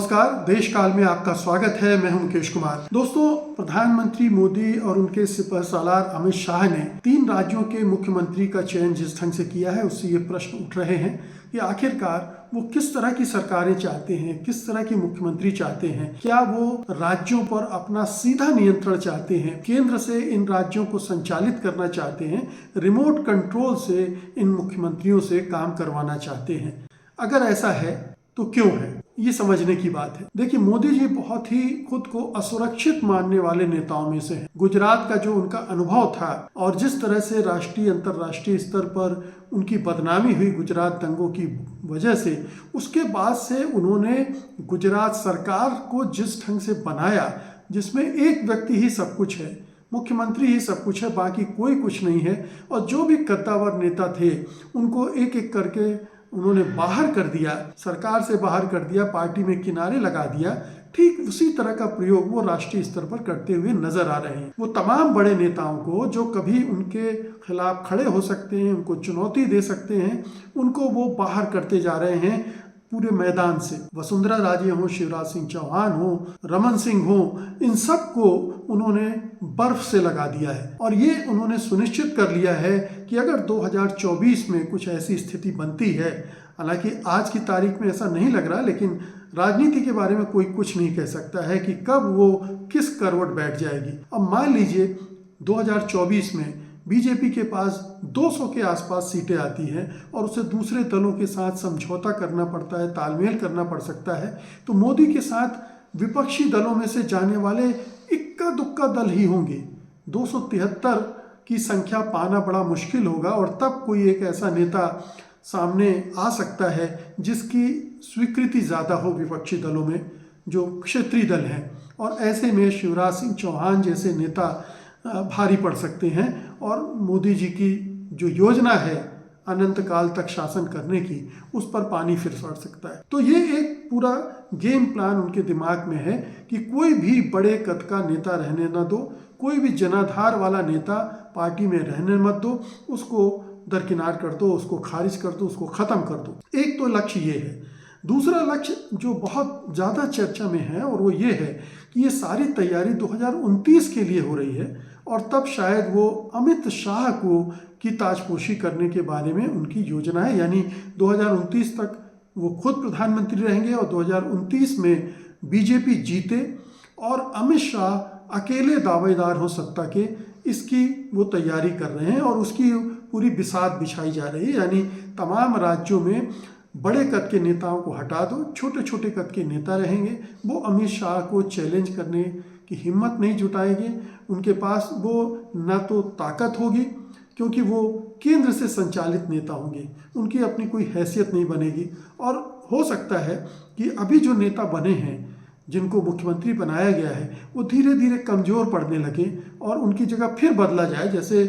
नमस्कार, देश काल में आपका स्वागत है। मैं हूं मुकेश कुमार। दोस्तों, प्रधानमंत्री मोदी और उनके सिपहसालार अमित शाह ने 3 राज्यों के मुख्यमंत्री का चयन जिस ढंग से किया है, उससे ये प्रश्न उठ रहे हैं कि आखिरकार वो किस तरह की सरकारें चाहते हैं, किस तरह के मुख्यमंत्री चाहते हैं। क्या वो राज्यों पर अपना सीधा नियंत्रण चाहते हैं, केंद्र से इन राज्यों को संचालित करना चाहते हैं, रिमोट कंट्रोल से इन मुख्यमंत्रियों से काम करवाना चाहते हैं? अगर ऐसा है तो क्यों है, ये समझने की बात है। देखिए, मोदी जी बहुत ही खुद को असुरक्षित मानने वाले नेताओं में से हैं। गुजरात का जो उनका अनुभव था और जिस तरह से राष्ट्रीय अंतर्राष्ट्रीय स्तर पर उनकी बदनामी हुई गुजरात दंगों की वजह से, उसके बाद से उन्होंने गुजरात सरकार को जिस ढंग से बनाया, जिसमें एक व्यक्ति ही सब कुछ है, मुख्यमंत्री ही सब कुछ है, बाकी कोई कुछ नहीं है, और जो भी कद्दावर नेता थे उनको एक एक करके उन्होंने बाहर कर दिया, सरकार से बाहर कर दिया, पार्टी में किनारे लगा दिया। ठीक उसी तरह का प्रयोग वो राष्ट्रीय स्तर पर करते हुए नजर आ रहे हैं। वो तमाम बड़े नेताओं को जो कभी उनके खिलाफ खड़े हो सकते हैं, उनको चुनौती दे सकते हैं, उनको वो बाहर करते जा रहे हैं पूरे मैदान से। वसुंधरा राजे हो, शिवराज सिंह चौहान हो, रमन सिंह हो, इन सब को उन्होंने बर्फ से लगा दिया है। और ये उन्होंने सुनिश्चित कर लिया है कि अगर 2024 में कुछ ऐसी स्थिति बनती है, हालांकि आज की तारीख में ऐसा नहीं लग रहा, लेकिन राजनीति के बारे में कोई कुछ नहीं कह सकता है कि कब वो किस करवट बैठ जाएगी। अब मान लीजिए 2024 में बीजेपी के पास 200 के आसपास सीटें आती हैं और उसे दूसरे दलों के साथ समझौता करना पड़ता है, तालमेल करना पड़ सकता है, तो मोदी के साथ विपक्षी दलों में से जाने वाले इक्का दुक्का दल ही होंगे। 273 की संख्या पाना बड़ा मुश्किल होगा, और तब कोई एक ऐसा नेता सामने आ सकता है जिसकी स्वीकृति ज़्यादा हो विपक्षी दलों में, जो क्षेत्रीय दल हैं। और ऐसे में शिवराज सिंह चौहान जैसे नेता भारी पड़ सकते हैं, और मोदी जी की जो योजना है अनंत काल तक शासन करने की, उस पर पानी फिर पड़ सकता है। तो ये एक पूरा गेम प्लान उनके दिमाग में है कि कोई भी बड़े कद का नेता रहने न दो, कोई भी जनाधार वाला नेता पार्टी में रहने मत दो, उसको दरकिनार कर दो, उसको खारिज कर दो, उसको ख़त्म कर दो। एक तो लक्ष्य ये है। दूसरा लक्ष्य जो बहुत ज़्यादा चर्चा में है, और वो ये है कि ये सारी तैयारी 2029 के लिए हो रही है, और तब शायद वो अमित शाह को की ताजपोशी करने के बारे में उनकी योजना है। यानी 2029 तक वो खुद प्रधानमंत्री रहेंगे और 2029 में बीजेपी जीते और अमित शाह अकेले दावेदार हो सत्ता के, इसकी वो तैयारी कर रहे हैं, और उसकी पूरी बिसात बिछाई जा रही है। यानी तमाम राज्यों में बड़े कद के नेताओं को हटा दो, छोटे छोटे कद के नेता रहेंगे। वो अमित शाह को चैलेंज करने की हिम्मत नहीं जुटाएंगे। उनके पास वो ना तो ताकत होगी, क्योंकि वो केंद्र से संचालित नेता होंगे, उनकी अपनी कोई हैसियत नहीं बनेगी। और हो सकता है कि अभी जो नेता बने हैं, जिनको मुख्यमंत्री बनाया गया है, वो धीरे धीरे कमज़ोर पड़ने लगे और उनकी जगह फिर बदला जाए। जैसे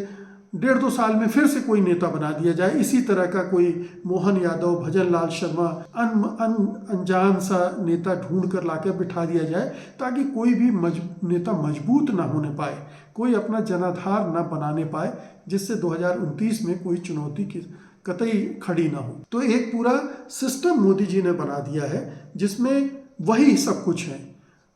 1.5-2 साल में फिर से कोई नेता बना दिया जाए, इसी तरह का कोई मोहन यादव, भजन लाल शर्मा, अनजान सा नेता ढूंढ कर लाकर बिठा दिया जाए, ताकि कोई भी नेता मजबूत ना होने पाए, कोई अपना जनाधार ना बनाने पाए, जिससे 2029 में कोई चुनौती की कतई खड़ी ना हो। तो एक पूरा सिस्टम मोदी जी ने बना दिया है, जिसमें वही सब कुछ है।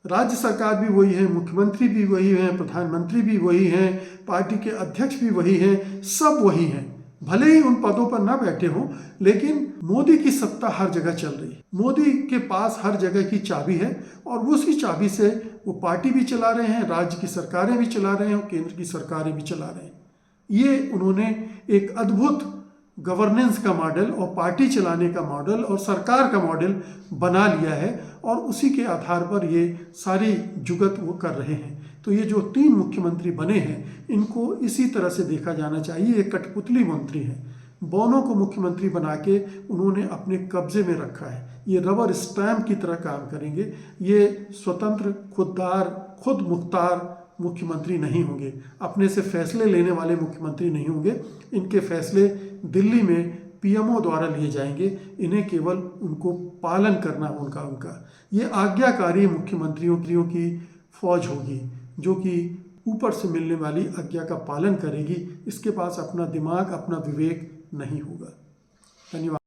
राज्य सरकार भी वही है, मुख्यमंत्री भी वही हैं, प्रधानमंत्री भी वही हैं, पार्टी के अध्यक्ष भी वही हैं, सब वही हैं। भले ही उन पदों पर ना बैठे हों, लेकिन मोदी की सत्ता हर जगह चल रही है। मोदी के पास हर जगह की चाबी है, और उसी चाबी से वो पार्टी भी चला रहे हैं, राज्य की सरकारें भी चला रहे हैं, और केंद्र की सरकारें भी चला रहे हैं। ये उन्होंने एक अद्भुत गवर्नेंस का मॉडल और पार्टी चलाने का मॉडल और सरकार का मॉडल बना लिया है, और उसी के आधार पर ये सारी जुगत वो कर रहे हैं। तो ये जो 3 मुख्यमंत्री बने हैं, इनको इसी तरह से देखा जाना चाहिए। ये कठपुतली मंत्री हैं, दोनों को मुख्यमंत्री बना के उन्होंने अपने कब्जे में रखा है। ये रबर स्टैम्प की तरह काम करेंगे। ये स्वतंत्र, खुद मुख्तार मुख्यमंत्री नहीं होंगे, अपने से फैसले लेने वाले मुख्यमंत्री नहीं होंगे। इनके फैसले दिल्ली में पीएमओ द्वारा लिए जाएंगे, इन्हें केवल उनको पालन करना उनका। ये आज्ञाकारी मुख्यमंत्रियों की फौज होगी, जो कि ऊपर से मिलने वाली आज्ञा का पालन करेगी। इसके पास अपना दिमाग, अपना विवेक नहीं होगा। धन्यवाद।